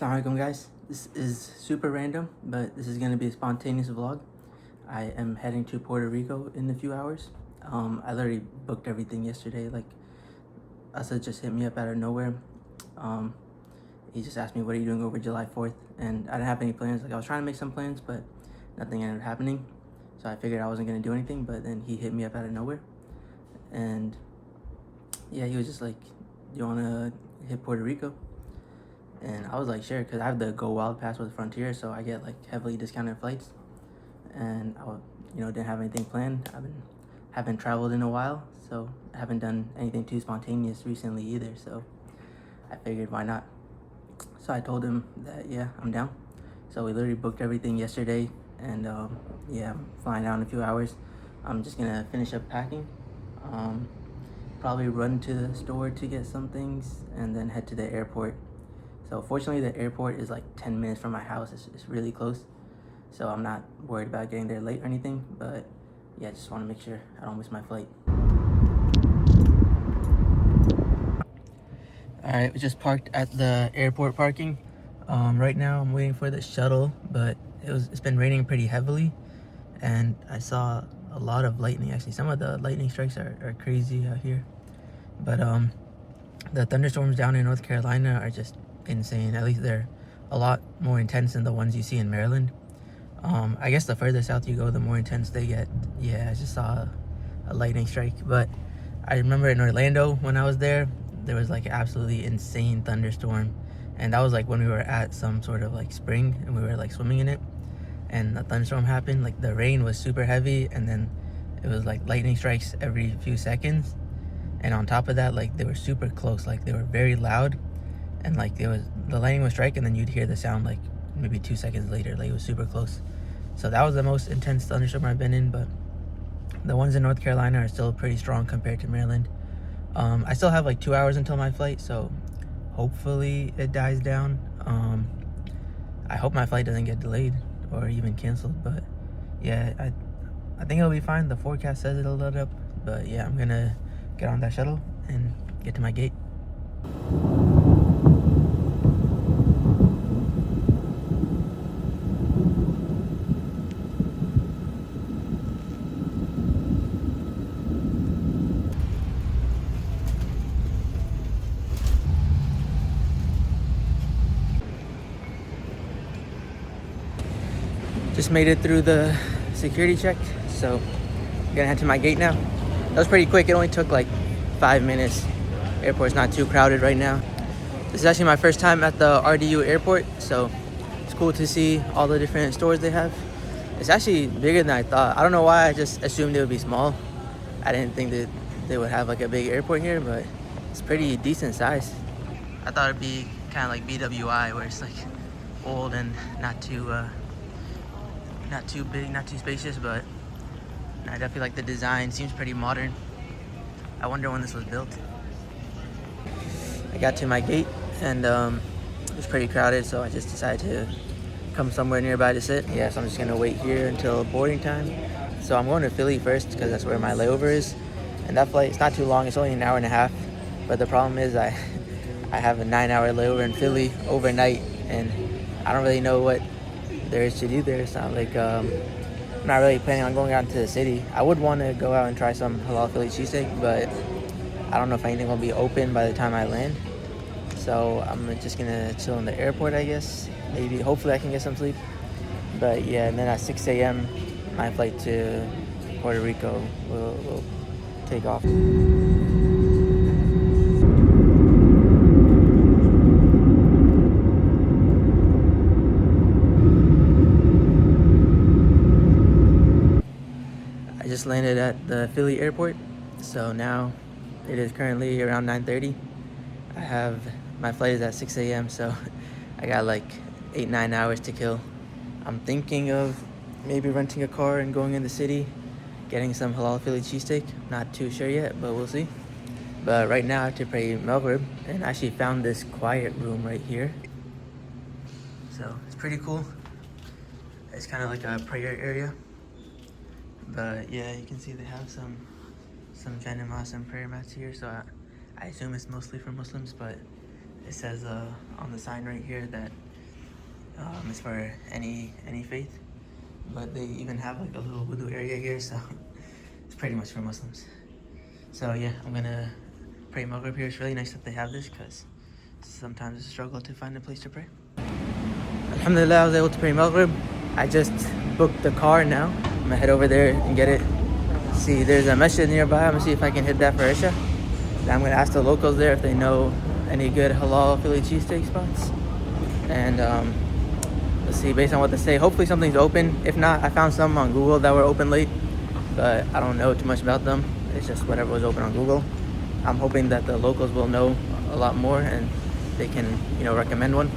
Assalamualaikum guys, this is super random, but this is going to be a spontaneous vlog. I am heading to Puerto Rico in a few hours. I literally booked everything yesterday. Like, Asa just hit me up out of nowhere. Um, he just asked me, what are you doing over July 4th? And I didn't have any plans. Like, I was trying to make some plans, but nothing ended up happening. So I figured I wasn't going to do anything, but then he hit me up out of nowhere. And yeah, he was just like, you want to hit Puerto Rico? And I was like, sure, because I have the Go Wild Pass with Frontier, so I get like heavily discounted flights. And I, didn't have anything planned. Haven't traveled in a while, so I haven't done anything too spontaneous recently either. So I figured, why not? So I told him that yeah, I'm down. So we literally booked everything yesterday, and yeah, I'm flying out in a few hours. I'm just gonna finish up packing. Probably run to the store to get some things, and then head to the airport. So fortunately, the airport is like 10 minutes from my house. It's really close. So I'm not worried about getting there late or anything. But yeah, I just want to make sure I don't miss my flight. All right, we just parked at the airport parking. Right now I'm waiting for the shuttle, but it's been raining pretty heavily. And I saw a lot of lightning. Actually, some of the lightning strikes are crazy out here. But the thunderstorms down in North Carolina are just insane. At least they're a lot more intense than the ones you see in Maryland. I guess the further south you go, the more intense they get. Yeah, I just saw a lightning strike. But I remember in Orlando when I was there was like absolutely insane thunderstorm, and that was like when we were at some sort of like spring and we were like swimming in it, and the thunderstorm happened. Like the rain was super heavy, and then it was like lightning strikes every few seconds. And on top of that, like they were super close, like they were very loud, and like the lightning would strike and then you'd hear the sound like maybe 2 seconds later. Like it was super close. So that was the most intense thunderstorm I've been in. But the ones in North Carolina are still pretty strong compared to Maryland. I still have like 2 hours until my flight, so hopefully it dies down. I hope my flight doesn't get delayed or even canceled, but yeah, I think it'll be fine. The forecast says it'll load up, but yeah, I'm gonna get on that shuttle and get to my gate. Just made it through the security check, so I'm gonna head to my gate now. That was pretty quick. It only took like 5 minutes. Airport's not too crowded right now. This is actually my first time at the RDU airport, so it's cool to see all the different stores they have. It's actually bigger than I thought. I don't know why, I just assumed it would be small. I didn't think that they would have like a big airport here, but it's pretty decent size. I thought it'd be kind of like BWI, where it's like old and not too big, not too spacious, but I definitely like the design. Seems pretty modern. I wonder when this was built. I got to my gate and it was pretty crowded, so I just decided to come somewhere nearby to sit. Yeah, so I'm just gonna wait here until boarding time. So I'm going to Philly first because that's where my layover is, and that flight, it's not too long. It's only an hour and a half, but the problem is I have a 9-hour layover in Philly overnight, and I don't really know what there is to do there. It's not like I'm not really planning on going out into the city. I would want to go out and try some halal Philly cheesesteak, but I don't know if anything will be open by the time I land. So I'm just gonna chill in the airport, I guess. Maybe, hopefully I can get some sleep. But yeah, and then at 6 a.m. my flight to Puerto Rico will take off. I just landed at the Philly airport, so now it is currently around 9:30. My flight is at 6 a.m., so I got like 8-9 hours to kill. I'm thinking of maybe renting a car and going in the city, getting some halal Philly cheesesteak. Not too sure yet, but we'll see. But right now I have to pray Maghrib, and I actually found this quiet room right here. So it's pretty cool. It's kind of like a prayer area. But yeah, you can see they have some Janamas and prayer mats here, so I assume it's mostly for Muslims, but it says on the sign right here that It's for any faith, but they even have like a little wudu area here, so it's pretty much for Muslims. So yeah, I'm gonna pray Maghrib here. It's really nice that they have this because sometimes it's a struggle to find a place to pray. Alhamdulillah, I was able to pray Maghrib. I just booked the car now. I'm gonna head over there and get it. See, there's a masjid nearby. I'm gonna see if I can hit that for Isha. Then I'm gonna ask the locals there if they know any good halal Philly cheesesteak spots. And let's see, based on what they say, hopefully something's open. If not, I found some on Google that were open late, but I don't know too much about them. It's just whatever was open on Google. I'm hoping that the locals will know a lot more and they can, recommend one.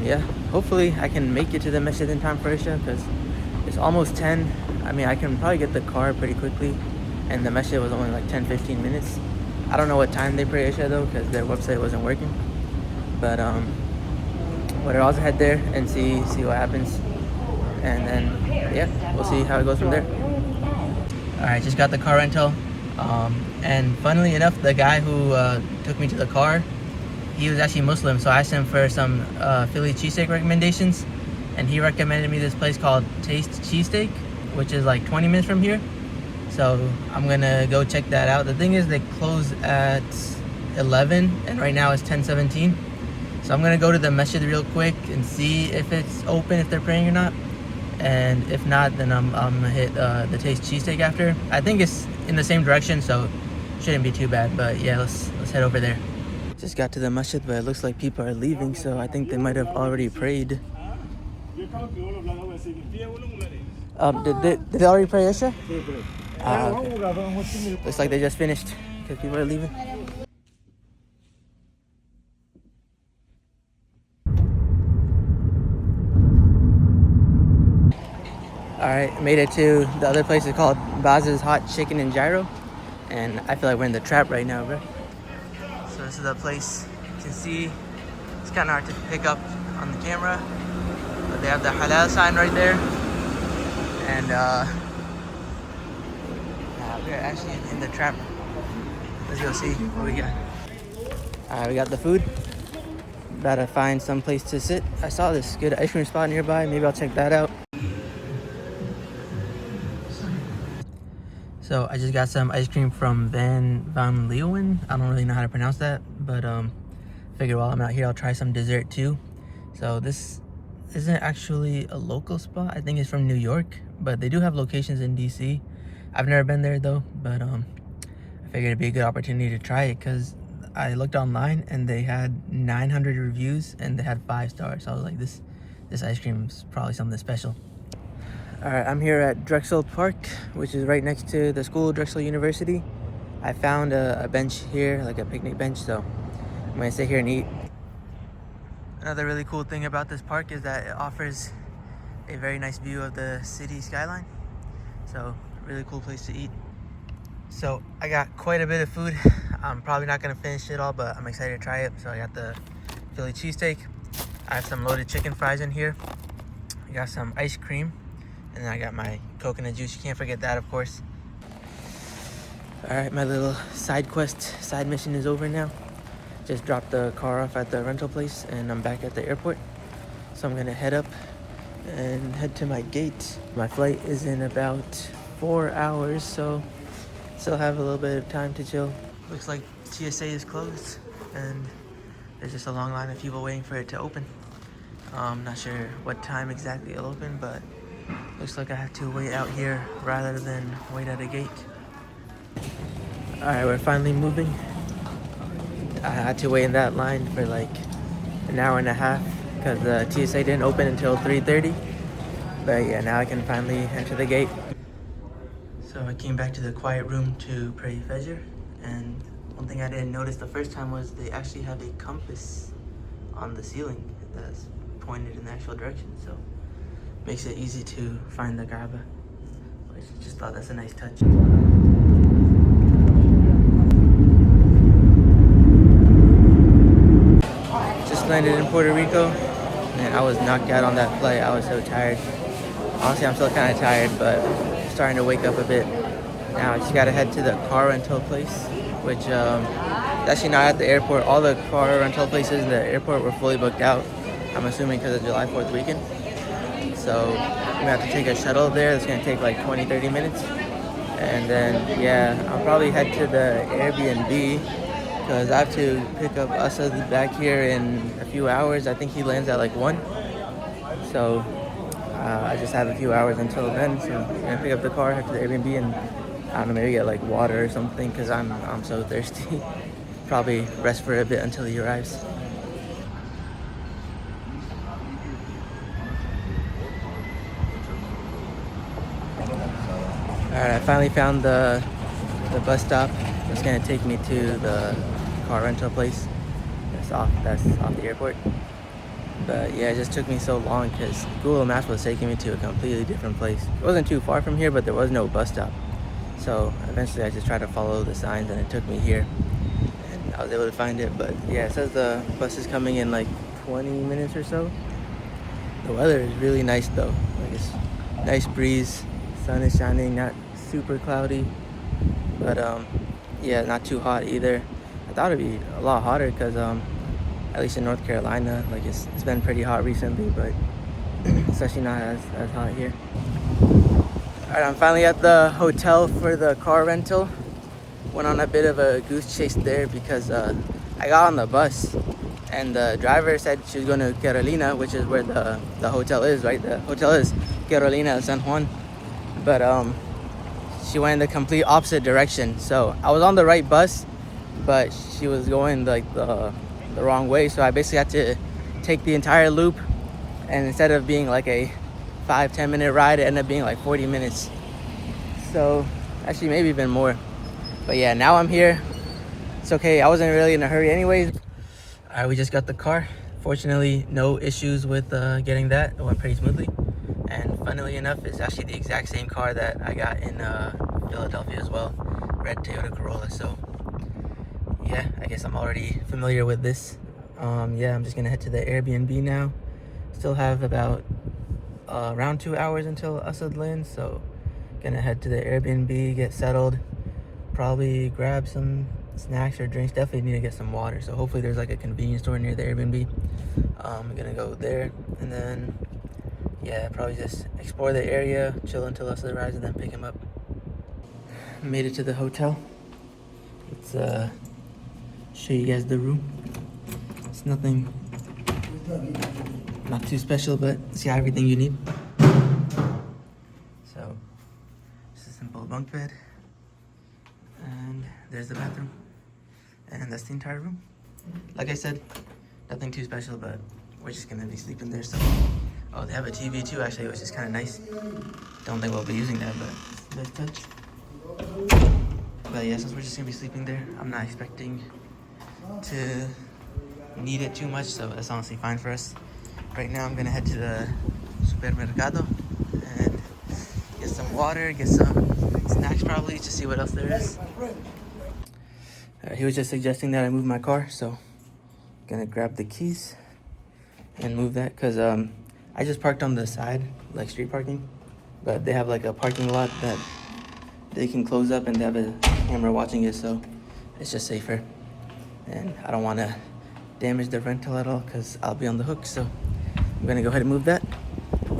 Yeah, hopefully I can make it to the masjid in time for Isha because it's almost 10. I mean, I can probably get the car pretty quickly, and the masjid was only like 10-15 minutes. I don't know what time they pray Isha though because their website wasn't working. But whatever, I'll head there and see what happens, and then yeah, we'll see how it goes from there. All right, just got the car rental, and funnily enough, the guy who took me to the car, he was actually Muslim, so I asked him for some Philly cheesesteak recommendations, and he recommended me this place called Taste Cheesesteak, which is like 20 minutes from here. So I'm gonna go check that out. The thing is, they close at 11, and right now it's 10:17. So I'm gonna go to the masjid real quick and see if it's open, if they're praying or not. And if not, then I'm gonna hit the Taste Cheesesteak after. I think it's in the same direction, so it shouldn't be too bad. But yeah, let's head over there. Just got to the masjid, but it looks like people are leaving, so I think they might have already prayed. Did they already pray Isha? Okay. Looks like they just finished because people are leaving. Alright, made it to the other place. It's called Baz's Hot Chicken and Gyro. And I feel like we're in the trap right now, bro. So this is the place. You can see it's kind of hard to pick up on the camera, but they have the halal sign right there. And we're actually in the trap. Let's go see what we got. Alright, we got the food. About to find some place to sit. I saw this good ice cream spot nearby. Maybe I'll check that out. So I just got some ice cream from Van Leeuwen. I don't really know how to pronounce that, but figured while I'm out here, I'll try some dessert too. So this isn't actually a local spot. I think it's from New York, but they do have locations in DC. I've never been there though, but I figured it'd be a good opportunity to try it because I looked online and they had 900 reviews and they had 5 stars. So I was like, this ice cream is probably something special. All right, I'm here at Drexel Park, which is right next to the school, Drexel University. I found a bench here, like a picnic bench, so I'm gonna sit here and eat. Another really cool thing about this park is that it offers a very nice view of the city skyline. So, really cool place to eat. So, I got quite a bit of food. I'm probably not gonna finish it all, but I'm excited to try it. So, I got the Philly cheesesteak. I have some loaded chicken fries in here. I got some ice cream. And then I got my coconut juice. You can't forget that, of course. All right, my little side mission is over now. Just dropped the car off at the rental place and I'm back at the airport. So I'm gonna head up and head to my gate. My flight is in about 4 hours, so still have a little bit of time to chill. Looks like TSA is closed and there's just a long line of people waiting for it to open. I'm not sure what time exactly it'll open, but looks like I have to wait out here rather than wait at a gate. All right, we're finally moving. I had to wait in that line for like an hour and a half because the TSA didn't open until 3:30. But yeah, now I can finally enter the gate. So I came back to the quiet room to pray Fajr, and one thing I didn't notice the first time was they actually have a compass on the ceiling that's pointed in the actual direction. So makes it easy to find the Kaaba. I just thought that's a nice touch. Just landed in Puerto Rico, and I was knocked out on that flight. I was so tired. Honestly, I'm still kind of tired, but starting to wake up a bit. Now I just gotta head to the car rental place, which is actually not at the airport. All the car rental places in the airport were fully booked out. I'm assuming because of July 4th weekend. So we have to take a shuttle there. It's gonna take like 20-30 minutes. And then, yeah, I'll probably head to the Airbnb because I have to pick up Asad back here in a few hours. I think he lands at like 1. So I just have a few hours until then. So I'm gonna pick up the car, head to the Airbnb, and I don't know, maybe get like water or something because I'm so thirsty. Probably rest for a bit until he arrives. Alright, I finally found the bus stop. It's gonna take me to the car rental place. That's off the airport. But yeah, it just took me so long because Google Maps was taking me to a completely different place. It wasn't too far from here, but there was no bus stop. So eventually I just tried to follow the signs and it took me here. And I was able to find it. But yeah, it says the bus is coming in like 20 minutes or so. The weather is really nice though. Like it's nice breeze, sun is shining, not super cloudy. But yeah, not too hot either. I thought it'd be a lot hotter because at least in North Carolina, like it's been pretty hot recently, but it's actually not as hot here. Alright, I'm finally at the hotel for the car rental. Went on a bit of a goose chase there because I got on the bus and the driver said she was going to Carolina, which is where the hotel is, right? The hotel is Carolina San Juan. But she went in the complete opposite direction. So I was on the right bus, but she was going like the wrong way. So I basically had to take the entire loop, and instead of being like a 5-10 minute ride, it ended up being like 40 minutes. So actually maybe even more. But yeah, now I'm here. It's okay, I wasn't really in a hurry anyways. Alright, we just got the car. Fortunately, no issues with getting that. It went pretty smoothly. And funnily enough, it's actually the exact same car that I got in Philadelphia as well. Red Toyota Corolla. So yeah, I guess I'm already familiar with this. Yeah, I'm just gonna head to the Airbnb now. Still have about around 2 hours until Asad lands. So gonna head to the Airbnb, get settled. Probably grab some snacks or drinks. Definitely need to get some water. So hopefully there's like a convenience store near the Airbnb. I'm gonna go there and then yeah, probably just explore the area, chill until Asad arrives, and then pick him up. Made it to the hotel. Let's show you guys the room. It's nothing, not too special, but it's got everything you need. So, just a simple bunk bed, and there's the bathroom, and that's the entire room. Like I said, nothing too special, but we're just gonna be sleeping there. So, oh, they have a TV too, actually, which is kind of nice. Don't think we'll be using that, but nice touch. But yeah, since we're just gonna be sleeping there, I'm not expecting to need it too much, so that's honestly fine for us. Right now, I'm gonna head to the supermercado and get some water, get some snacks probably, to see what else there is. He was just suggesting that I move my car, so gonna grab the keys and move that, because I just parked on the side, like street parking, but they have like a parking lot that they can close up and they have a camera watching it, so it's just safer. And I don't want to damage the rental at all because I'll be on the hook, so I'm gonna go ahead and move that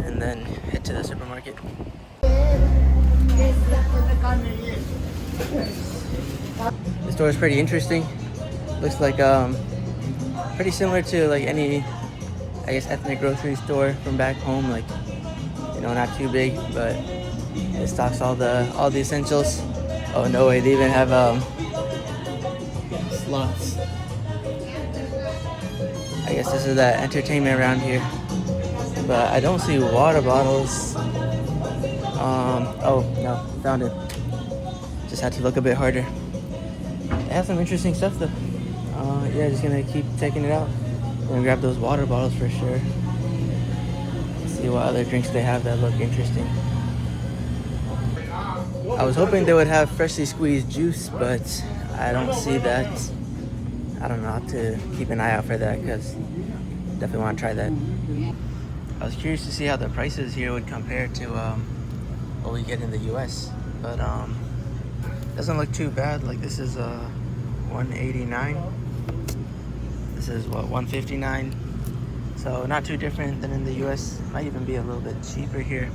and then head to the supermarket. The store is pretty interesting. Looks like pretty similar to like any, I guess, ethnic grocery store from back home. Like, you know, not too big, but it stocks all the essentials. Oh no way, they even have slots. I guess this is the entertainment around here, but I don't see water bottles. Oh no, found it. Just had to look a bit harder. They have some interesting stuff though. Yeah, just gonna keep checking it out. Gonna grab those water bottles for sure. See what other drinks they have that look interesting. I was hoping they would have freshly squeezed juice, but I don't see that. I don't know, I'll have to keep an eye out for that because definitely want to try that. I was curious to see how the prices here would compare to what we get in the US, but doesn't look too bad. Like this is $189. This is what, $159. So not too different than in the US. Might even be a little bit cheaper here,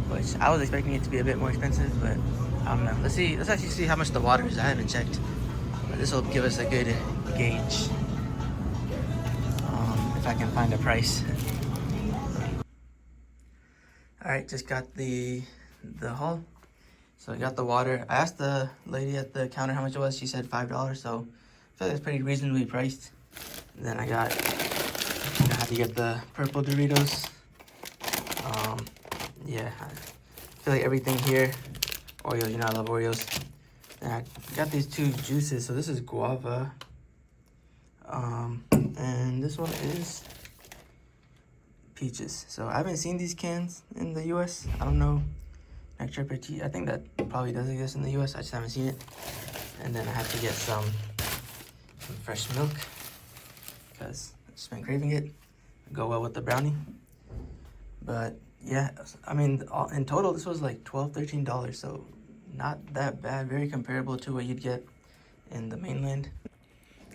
which I was expecting it to be a bit more expensive, but I don't know. Let's see. Let's actually see how much the water is. I haven't checked, but this will give us a good gauge if I can find a price. All right, just got the haul. So I got the water. I asked the lady at the counter how much it was. She said $5, so I feel like it's pretty reasonably priced. And then I had to get the purple Doritos. Yeah, I feel like everything here. Oreos, you know I love Oreos. And I got these two juices. So this is guava. And this one is peaches. So I haven't seen these cans in the US. I don't know. I think that probably does exist in the US. I just haven't seen it. And then I have to get some fresh milk because I've just been craving it. Go well with the brownie. But yeah, I mean, in total, this was like $12, $13. So not that bad. Very comparable to what you'd get in the mainland.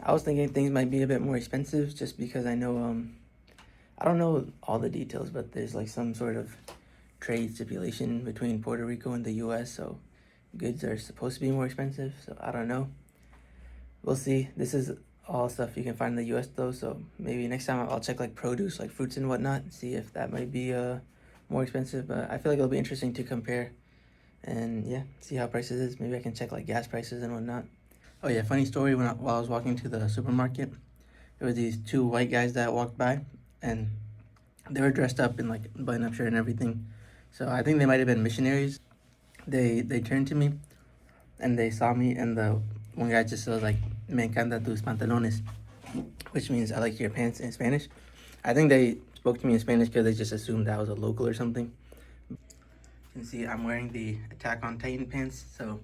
I was thinking things might be a bit more expensive just because I know, I don't know all the details, but there's like some sort of trade stipulation between Puerto Rico and the US, so goods are supposed to be more expensive. So I don't know. We'll see. This is all stuff you can find in the US though, so maybe next time I'll check like produce, like fruits and whatnot, see if that might be more expensive. But I feel like it'll be interesting to compare and yeah, see how prices is. Maybe I can check like gas prices and whatnot. Oh yeah, funny story, while I was walking to the supermarket, there were these two white guys that walked by and they were dressed up in like button-up shirt and everything. So I think they might have been missionaries. They turned to me and they saw me, and the one guy just was like, "Me encanta tus pantalones," which means I like your pants in Spanish. I think they spoke to me in Spanish because they just assumed I was a local or something. You can see I'm wearing the Attack on Titan pants, so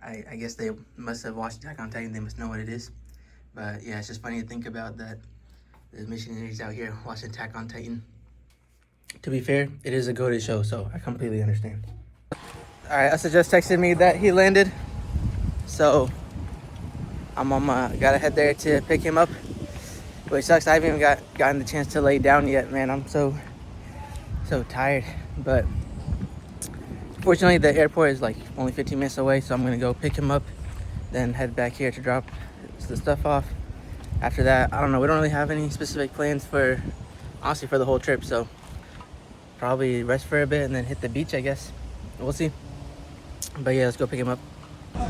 I guess they must have watched Attack on Titan. They must know what it is. But yeah, it's just funny to think about that. There's missionaries out here watching Attack on Titan. To be fair, it is a goated show, so I completely understand. All right, Asa just texted me that he landed, so I'm on gotta head there to pick him up. Which sucks, I haven't even gotten the chance to lay down yet, man. I'm so tired, but fortunately the airport is like only 15 minutes away, so I'm gonna go pick him up, then head back here to drop the stuff off. After that, I don't know, we don't really have any specific plans for, honestly, for the whole trip, so probably rest for a bit and then hit the beach, I guess. We'll see. But yeah, let's go pick him up.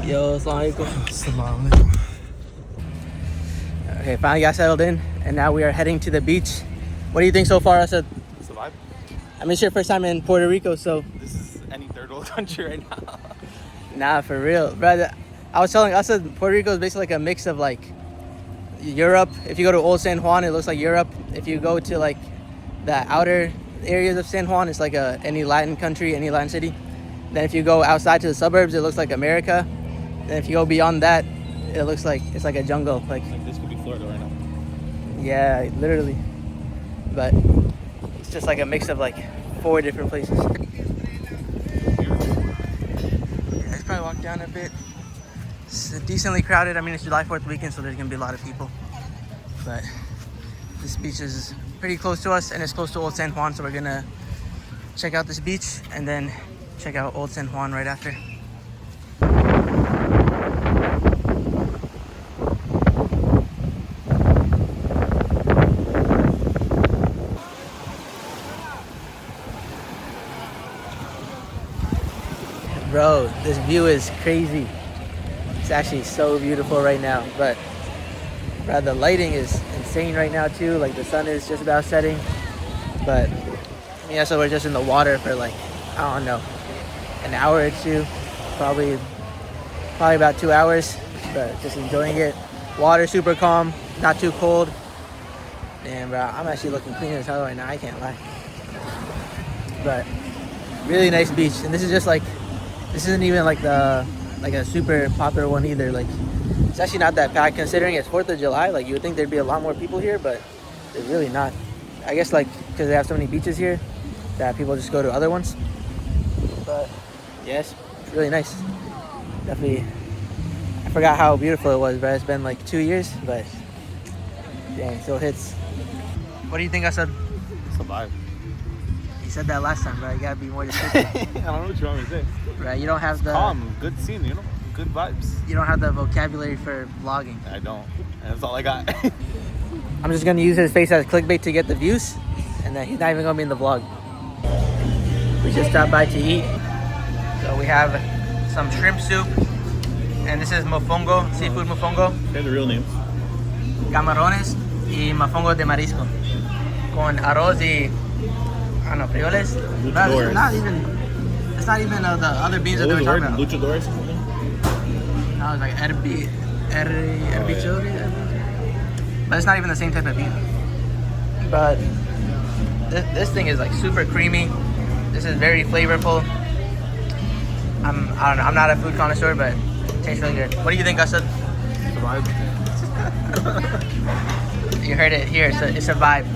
Yo, assalamu alaikum. Okay, finally got settled in, and now we are heading to the beach. What do you think so far, Asad? It's a vibe. I mean, it's your first time in Puerto Rico, so... This is any third world country right now. Nah, for real. Brother, I was telling Asad, Puerto Rico is basically like a mix of like Europe. If you go to Old San Juan, it looks like Europe. If you go to like the outer areas of San Juan, it's like any Latin country, any Latin city. Then if you go outside to the suburbs, it looks like America. Then if you go beyond that, it looks like it's like a jungle. Like this could be Florida right now. Yeah, literally. But it's just like a mix of like 4 different places. Yeah, let's probably walk down a bit. It's decently crowded. I mean, it's July 4th weekend, so there's gonna be a lot of people. But this beach is pretty close to us, and it's close to Old San Juan, so we're gonna check out this beach and then check out Old San Juan right after. Bro, this view is crazy. It's actually so beautiful right now, but bro, the lighting is insane right now too. Like the sun is just about setting, but yeah, so we're just in the water for like, I don't know, an hour or two, probably about 2 hours, but just enjoying it. Water super calm, not too cold. Damn, bro, I'm actually looking clean as hell right now, I can't lie. But really nice beach, and this is just like, this isn't even like a super popular one either. Like, it's actually not that packed considering it's 4th of July. Like, you would think there'd be a lot more people here, but there's really not. I guess like because they have so many beaches here that people just go to other ones. But yes, it's really nice. Definitely, I forgot how beautiful it was, but it's been like 2 years, but dang, still hits. What do you think I said? Survive. You said that last time, bro. You gotta be more descriptive. I don't know what you want me to say. Right? You don't have the Calm, good scene, you know? Good vibes. you don't have the vocabulary for vlogging. I don't. And that's all I got. I'm just gonna use his face as clickbait to get the views, and then he's not even gonna be in the vlog. We just stopped by to eat. So we have some shrimp soup, and this is mofongo, seafood mofongo. Say the real names. Camarones y mofongo de marisco. Con arroz y, I don't know, frijoles. No, it's not even the other beans that they were talking about. Luchadores or something? No, it's like herbichori. But it's not even the same type of bean. But this thing is like super creamy. This is very flavorful. I don't know. I'm not a food connoisseur, but it tastes really good. What do you think, Asad? Survive. You heard it here. It's a vibe.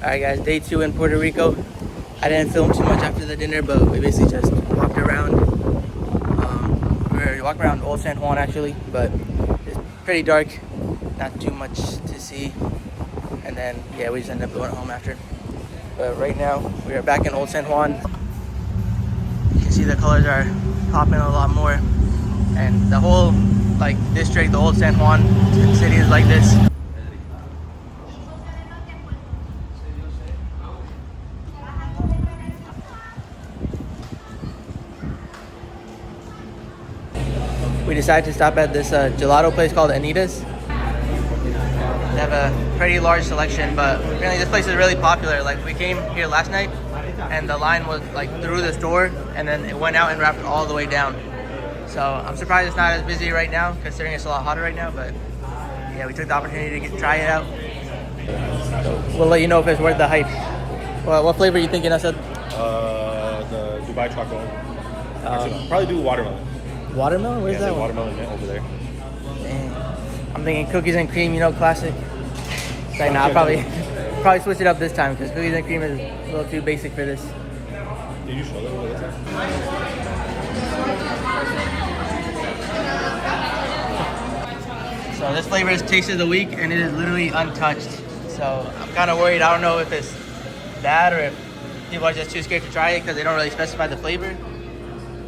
Alright guys, day 2 in Puerto Rico. I didn't film too much after the dinner, but we basically just walked around. We walked around Old San Juan actually, but it's pretty dark, not too much to see. And then, yeah, we just ended up going home after. But right now, we are back in Old San Juan. You can see the colors are popping a lot more. And the whole district, the Old San Juan city is like this. We decided to stop at this gelato place called Anita's. They have a pretty large selection, but apparently this place is really popular. Like, we came here last night, and the line was like through the store, and then it went out and wrapped all the way down. So I'm surprised it's not as busy right now, considering it's a lot hotter right now. But yeah, we took the opportunity to try it out. We'll let you know if it's worth the hype. Well, what flavor are you thinking, Asad? The Dubai chocolate. Actually, probably do watermelon. Watermelon? Where's that one? Watermelon mint over there. Dang. I'm thinking cookies and cream, classic. Right now, I'll probably switch it up this time because cookies and cream is a little too basic for this. Did you show them what it looks like? So this flavor is Taste of the Week, and it is literally untouched. So I'm kind of worried. I don't know if it's bad or if people are just too scared to try it because they don't really specify the flavor.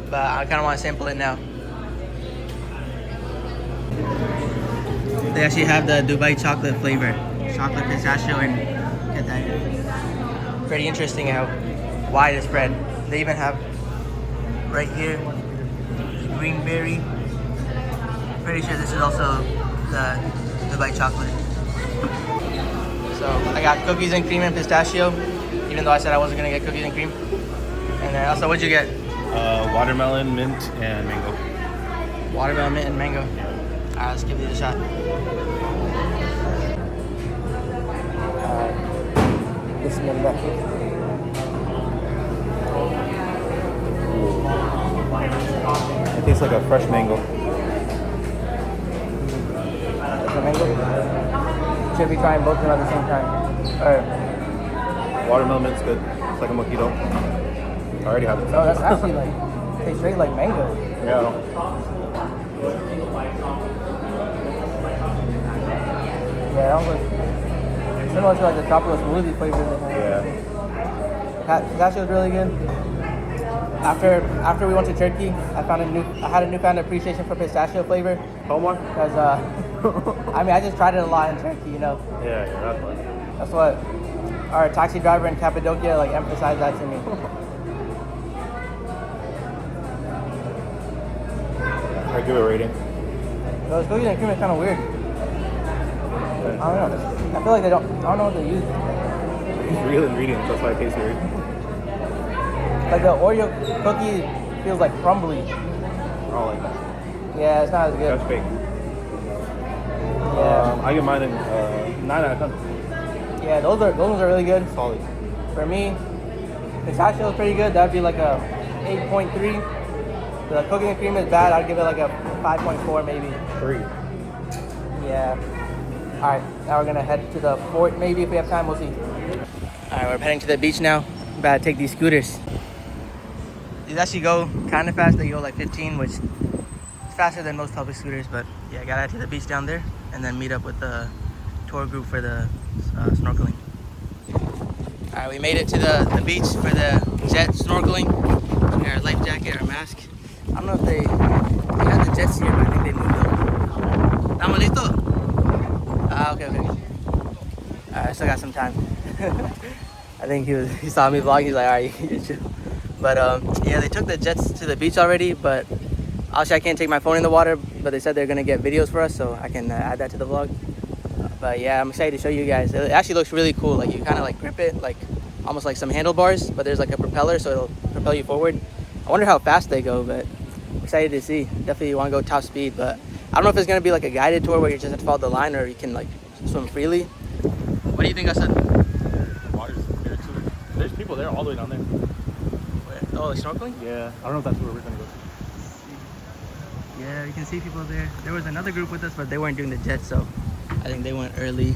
But I kind of want to sample it now. They actually have the Dubai chocolate flavor. Chocolate pistachio and get that. Pretty interesting how wide it's spread. They even have right here green berry. Pretty sure this is also the Dubai chocolate. So I got cookies and cream and pistachio, even though I said I wasn't gonna get cookies and cream. And then also, what'd you get? Watermelon, mint, and mango. Watermelon, mint, and mango. Alright, let's give these a shot. Bismillah. It tastes like a fresh mango. That's a mango? Should be trying both of them at the same time. Alright. Watermelon mint's good. It's like a mojito. I already have it. Oh, that's actually tastes straight like mango. Yeah. Yeah, that was similar to the tropical smoothie flavor they have. Yeah. Pistachio was really good. After we went to Turkey, I had a newfound appreciation for pistachio flavor. Omar? Because I just tried it a lot in Turkey, Yeah, that's fun. That's what our taxi driver in Cappadocia emphasized that to me. I give it a rating. Those cookies and cream is kind of weird. I don't know. I feel like I don't know what they use. It's real ingredients, that's why it tastes weird. Like the Oreo cookie feels like crumbly. I don't like that. Yeah, it's not as good. That's fake. Yeah. I give mine a 9 out of 10. Yeah, those ones are really good. Solid. For me, pistachio is pretty good. That'd be like a 8.3. The cookies and cream is bad. I'd give it like a 5.4 maybe. 3. Yeah. Alright, now we're gonna head to the fort maybe if we have time, we'll see. Alright, we're heading to the beach now. I'm about to take these scooters. These actually go kind of fast. They go like 15, which is faster than most public scooters, but yeah, I gotta head to the beach down there and then meet up with the tour group for the snorkeling. Alright, we made it to the beach for the jet snorkeling. Our life jacket, our mask. I don't know if they had the jets here, but I think they moved them. ¿Estamos listos? Ah, okay. Alright, I still got some time. I think he saw me vlog. He's like, alright, you chill. But yeah, they took the jets to the beach already, but obviously I can't take my phone in the water, but they said they're gonna get videos for us, so I can add that to the vlog. But yeah, I'm excited to show you guys. It actually looks really cool. Like you kind of like grip it, like almost like some handlebars, but there's like a propeller, so it'll propel you forward. I wonder how fast they go, but I'm excited to see. Definitely want to go top speed, but I don't know if it's gonna be like a guided tour where you just have to follow the line, or you can like swim freely. What do you think, Hassan? The water's clear too. There's people there all the way down there. Where? Oh, like snorkeling? Yeah, I don't know if that's where we're gonna go. Yeah, you can see people there. There was another group with us, but they weren't doing the jet, so I think they went early.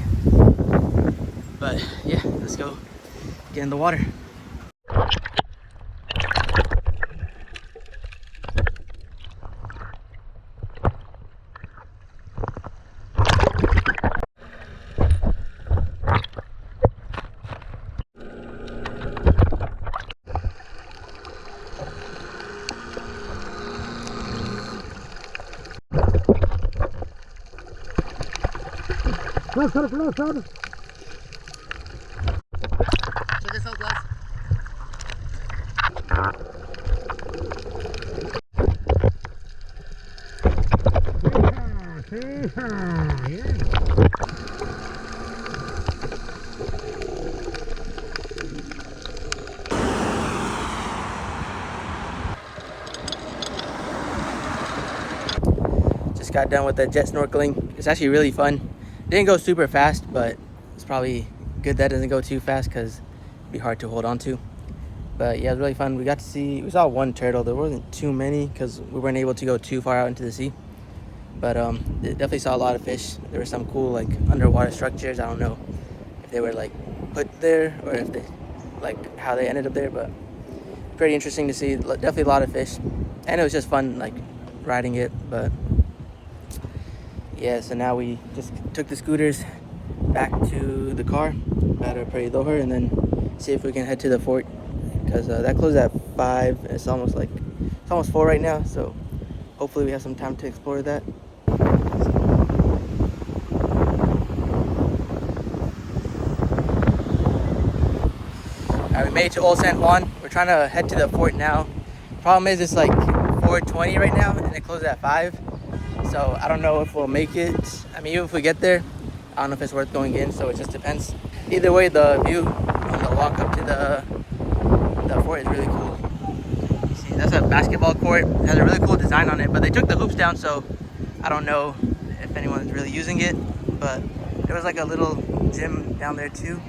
But yeah, let's go get in the water. So this whole glass. Just got done with the jet snorkeling. It's actually really fun. Didn't go super fast, but it's probably good that doesn't go too fast because it'd be hard to hold on to. But yeah, it was really fun. We saw one turtle. There wasn't too many because we weren't able to go too far out into the sea. But definitely saw a lot of fish. There were some cool like underwater structures. I don't know if they were like put there or if they like how they ended up there, but pretty interesting to see. Definitely a lot of fish, and it was just fun like riding it. But yeah, so now we just took the scooters back to the car at our Puerto Rico and then see if we can head to the fort because that closed at 5 and it's almost 4 right now, so hopefully we have some time to explore that. Alright, we made it to Old San Juan. We're trying to head to the fort now. Problem is it's like 4:20 right now and it closed at 5. So I don't know if we'll make it. I mean, even if we get there, I don't know if it's worth going in, so it just depends. Either way, the view on the walk up to the fort is really cool. You see, that's a basketball court. It has a really cool design on it, but they took the hoops down, so I don't know if anyone's really using it. But there was like a little gym down there too,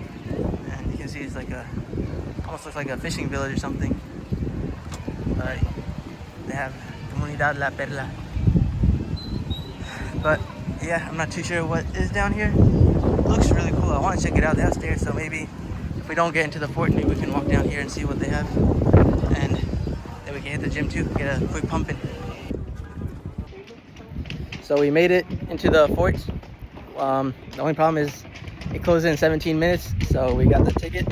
and you can see it's like almost looks like a fishing village or something. But they have Comunidad La Perla. But yeah, I'm not too sure what is down here. It looks really cool. I want to check it out. They have stairs, so maybe if we don't get into the fort, maybe we can walk down here and see what they have. And then we can hit the gym too, get a quick pump in. So we made it into the fort. The only problem is it closed in 17 minutes, so we got the ticket.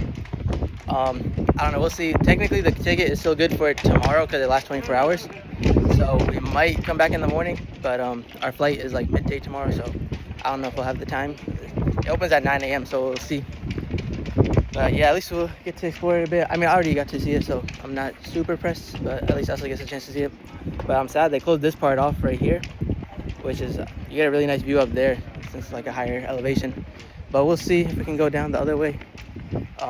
I don't know, we'll see. Technically the ticket is still good for tomorrow because it lasts 24 hours. So we might come back in the morning, but our flight is like midday tomorrow, so I don't know if we'll have the time. It opens at 9 a.m., so we'll see. But yeah, at least we'll get to explore it a bit. I mean, I already got to see it, so I'm not super pressed, but at least Ashley gets a chance to see it. But I'm sad they closed this part off right here, which is, you get a really nice view up there since it's like a higher elevation. But we'll see if we can go down the other way.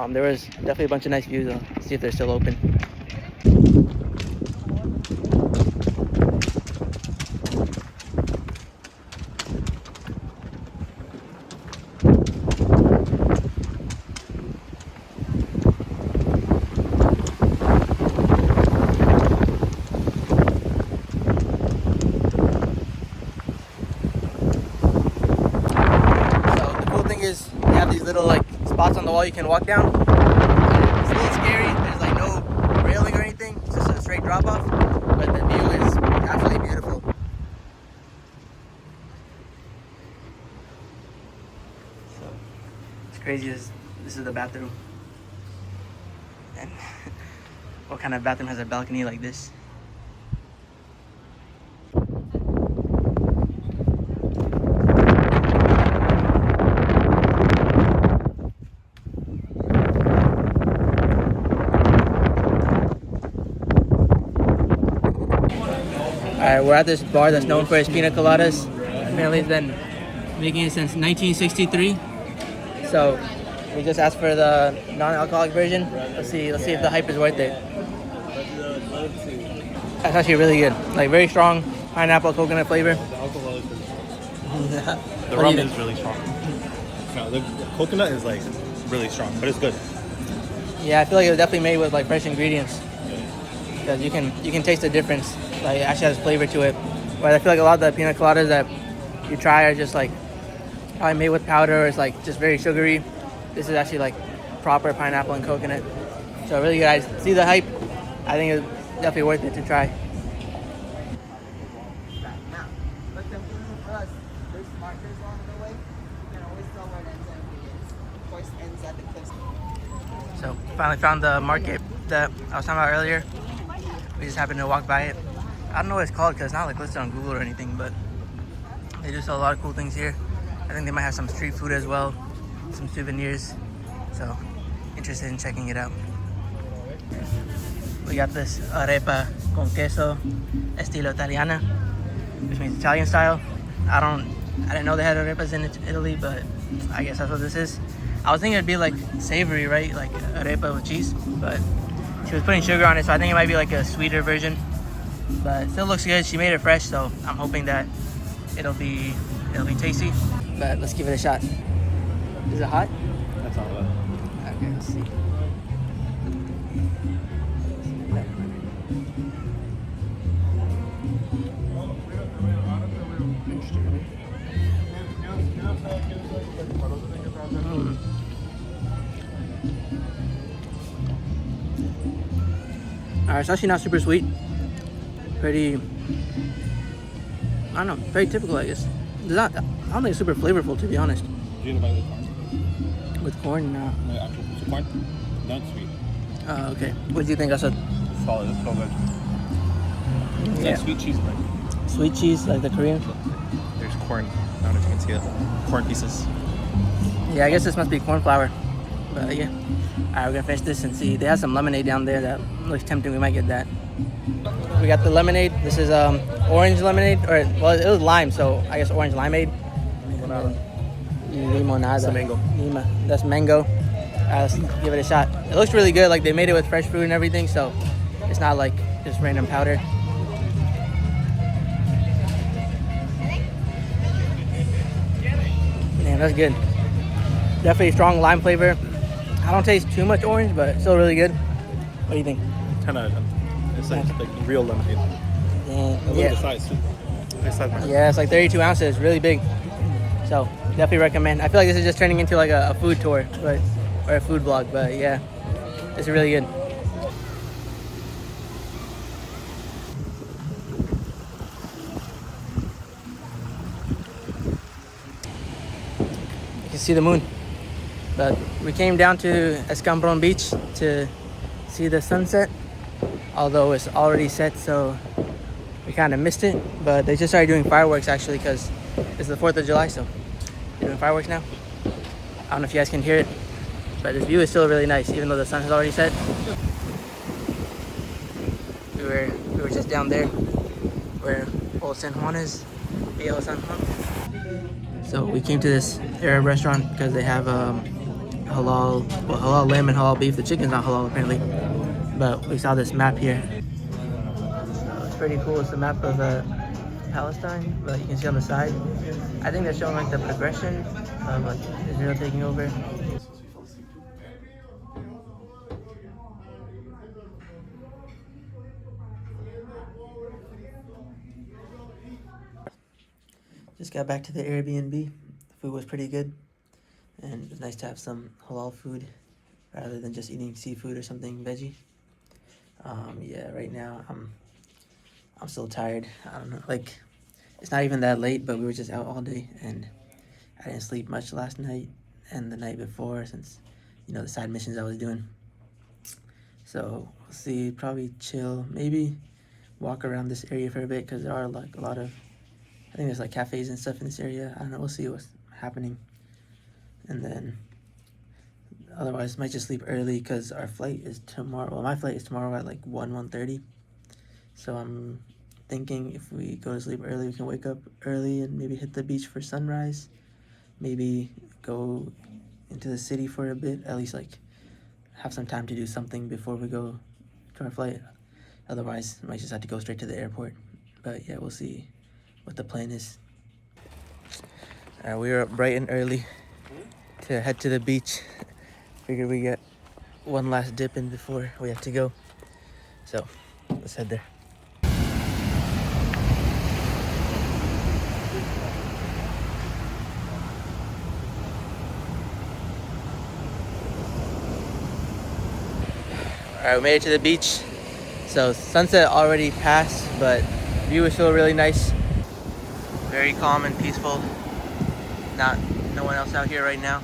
There was definitely a bunch of nice views. I'll see if they're still open. spots on the wall you can walk down. It's a little scary. There's like no railing or anything. It's just a straight drop off. But the view is absolutely beautiful. So it's crazy. This is the bathroom. And what kind of bathroom has a balcony like this? Alright, we're at this bar that's known for its pina coladas. Apparently it's been making it since 1963. So we just asked for the non-alcoholic version. Let's see if the hype is worth it. That's actually really good. Like very strong pineapple coconut flavor. The alcohol is really strong. Yeah. The rum is really strong. No, the coconut is like really strong, but it's good. Yeah, I feel like it was definitely made with like fresh ingredients. Because you can taste the difference. Like it actually has flavor to it. But I feel like a lot of the pina coladas that you try are just like probably made with powder or it's like just very sugary. This is actually like proper pineapple and coconut. So really good. I see the hype. I think it's definitely worth it to try. So finally found the market that I was talking about earlier. We just happened to walk by it. I don't know what it's called because it's not like listed on Google or anything, but they do sell a lot of cool things here. I think they might have some street food as well, some souvenirs. So interested in checking it out. We got this arepa con queso estilo italiana, which means Italian style. I didn't know they had arepas in Italy, but I guess that's what this is. I was thinking it'd be like savory, right? Like arepa with cheese, but she was putting sugar on it, so I think it might be like a sweeter version. But it still looks good. She made it fresh, so I'm hoping that it'll be tasty. But let's give it a shot. Is it hot? That's all of it. Okay, let's see. Alright, it's actually not super sweet. Pretty, I don't know, very typical, I guess. I don't think it's super flavorful, to be honest. Do you know about the corn? With corn, no. No, actual corn? Not sweet. Okay. What do you think? I said Solid, it's so good. It's yeah. like sweet cheese bread. Sweet cheese, like the Korean. There's corn. I don't know if you can see it. Corn pieces. Yeah, I guess this must be corn flour. But yeah. Alright, we're gonna finish this and see. They have some lemonade down there that looks tempting. We might get that. We got the lemonade. This is orange lemonade, or well, it was lime, so I guess orange limeade. Limonada. It's a mango. Lima. That's mango. Let's give it a shot. It looks really good. Like they made it with fresh fruit and everything, so it's not like just random powder. Man, that's good. Definitely strong lime flavor. I don't taste too much orange, but it's still really good. What do you think? 10 out of 10. It's like real lemonade. Look Yeah. at the size too. Nice size, man. Yeah, it's like 32 ounces, really big. So definitely recommend. I feel like this is just turning into like a food tour, but or a food vlog. But yeah, it's really good. You can see the moon. But we came down to Escambron Beach to see the sunset, although it's already set, so we kind of missed it. But they just started doing fireworks actually because it's the 4th of July, so they're doing fireworks now. I don't know if you guys can hear it, but this view is still really nice, even though the sun has already set. We were just down there where old San Juan is, Viejo San Juan. So we came to this Arab restaurant because they have halal lamb and halal beef. The chicken's not halal apparently, but we saw this map here. So it's pretty cool. It's a map of Palestine, but you can see on the side. I think they're showing like the progression of like Israel taking over. Just got back to the Airbnb. The food was pretty good. and it's nice to have some halal food rather than just eating seafood or something veggie. Yeah, right now I'm still tired. I don't know, like it's not even that late, but we were just out all day, and I didn't sleep much last night and the night before since the side missions I was doing. So we'll see. Probably chill. Maybe walk around this area for a bit because there are like a lot of. I think there's like cafes and stuff in this area. I don't know. We'll see what's happening, and then otherwise might just sleep early because our flight is tomorrow. Well, my flight is tomorrow at like 1:30. So I'm thinking if we go to sleep early, we can wake up early and maybe hit the beach for sunrise. Maybe go into the city for a bit. At least like have some time to do something before we go to our flight. Otherwise, I might just have to go straight to the airport. But yeah, we'll see what the plan is. We were up bright and early to head to the beach. Figured we get one last dip in before we have to go. So let's head there. Alright, we made it to the beach. So sunset already passed, but view is still really nice. Very calm and peaceful. No one else out here right now.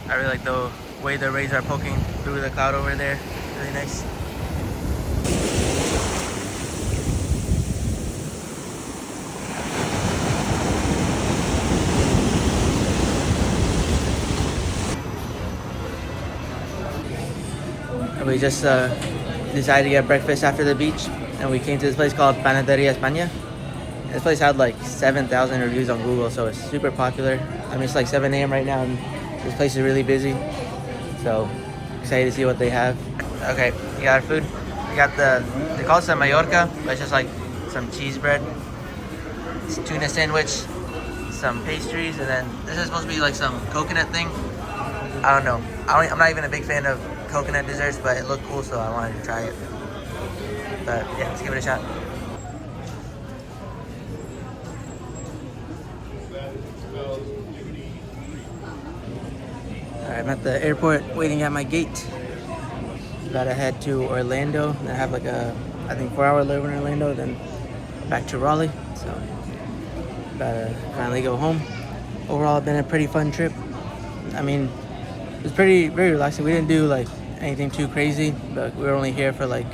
I really like the way the rays are poking through the cloud over there. Really nice. We just decided to get breakfast after the beach, and we came to this place called Panaderia España. This place had like 7,000 reviews on Google, so it's super popular. I mean, it's like 7 a.m. right now, and this place is really busy. So excited to see what they have. Okay, we got our food. We got they call it some Mallorca, but it's just like some cheese bread, it's a tuna sandwich, some pastries, and then this is supposed to be like some coconut thing. I don't know. I'm not even a big fan of coconut desserts, but it looked cool, so I wanted to try it. But yeah, let's give it a shot. Alright, I'm at the airport waiting at my gate. About to head to Orlando. I have like I think 4-hour layover in Orlando, then back to Raleigh. So about to finally go home. Overall, it's been a pretty fun trip. I mean, it was very relaxing. We didn't do like anything too crazy, but we were only here for like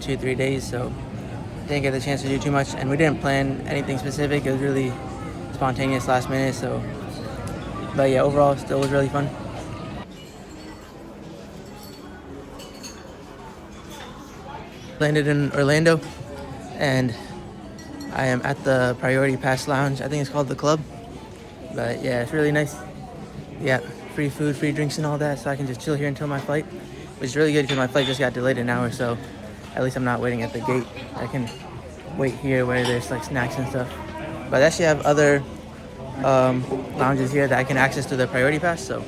2-3 days, so didn't get the chance to do too much, and we didn't plan anything specific. It was really spontaneous last minute. So but yeah, overall still was really fun. Landed in Orlando, and I am at the Priority Pass Lounge. I think it's called the Club, but yeah, it's really nice. Yeah, free food, free drinks and all that, so I can just chill here until my flight, which is really good because my flight just got delayed an hour, so at least I'm not waiting at the gate. I can wait here where there's like snacks and stuff. But I actually have other lounges here that I can access to the Priority Pass, so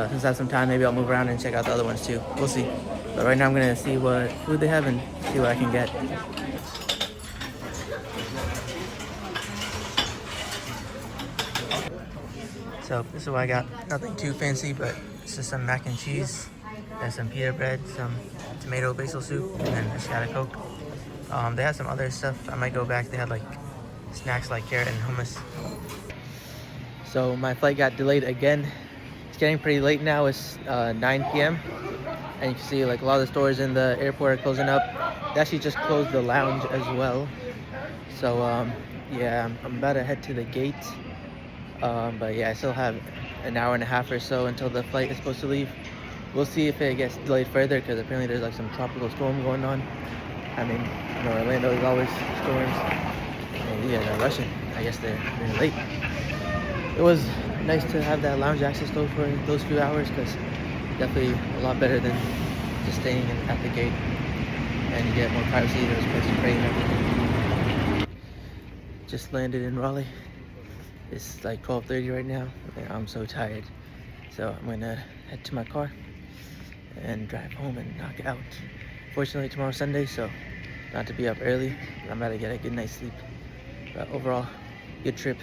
since I have some time, maybe I'll move around and check out the other ones too. We'll see. But right now I'm gonna see what food they have and see what I can get. So this is what I got. Nothing too fancy, but it's just some mac and cheese and some pita bread, some tomato basil soup, and then just got a Coke. They had some other stuff. I might go back. They had like snacks like carrot and hummus. So my flight got delayed again. It's getting pretty late now. It's 9 p.m. and you can see like a lot of the stores in the airport are closing up. They actually just closed the lounge as well. So yeah, I'm about to head to the gate. But yeah, I still have an hour and a half or so until the flight is supposed to leave. We'll see if it gets delayed further because apparently there's like some tropical storm going on. I mean, Orlando is always storms. And yeah, they're rushing. I guess they're late. It was nice to have that lounge access though for those few hours because definitely a lot better than just staying at the gate. And you get more privacy. There's a place to pray and everything. Just landed in Raleigh. It's like 12:30 right now, and I'm so tired. So I'm gonna head to my car and drive home and knock it out. Fortunately, tomorrow's Sunday, so not to be up early. I'm about to get a good night's sleep. But overall, good trip.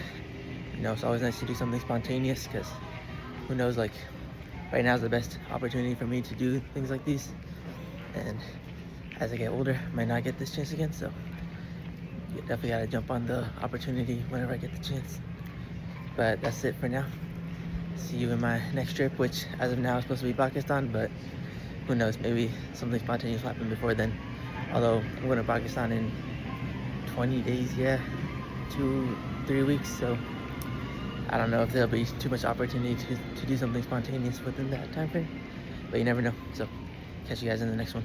You know, it's always nice to do something spontaneous because who knows, like right now is the best opportunity for me to do things like these. And as I get older, I might not get this chance again. So you definitely got to jump on the opportunity whenever I get the chance. But that's it for now. See you in my next trip, which as of now is supposed to be Pakistan, but who knows, maybe something spontaneous will happen before then. Although I'm going to Pakistan in 20 days, yeah, 2-3 weeks, so I don't know if there'll be too much opportunity to do something spontaneous within that time frame, but you never know. So catch you guys in the next one.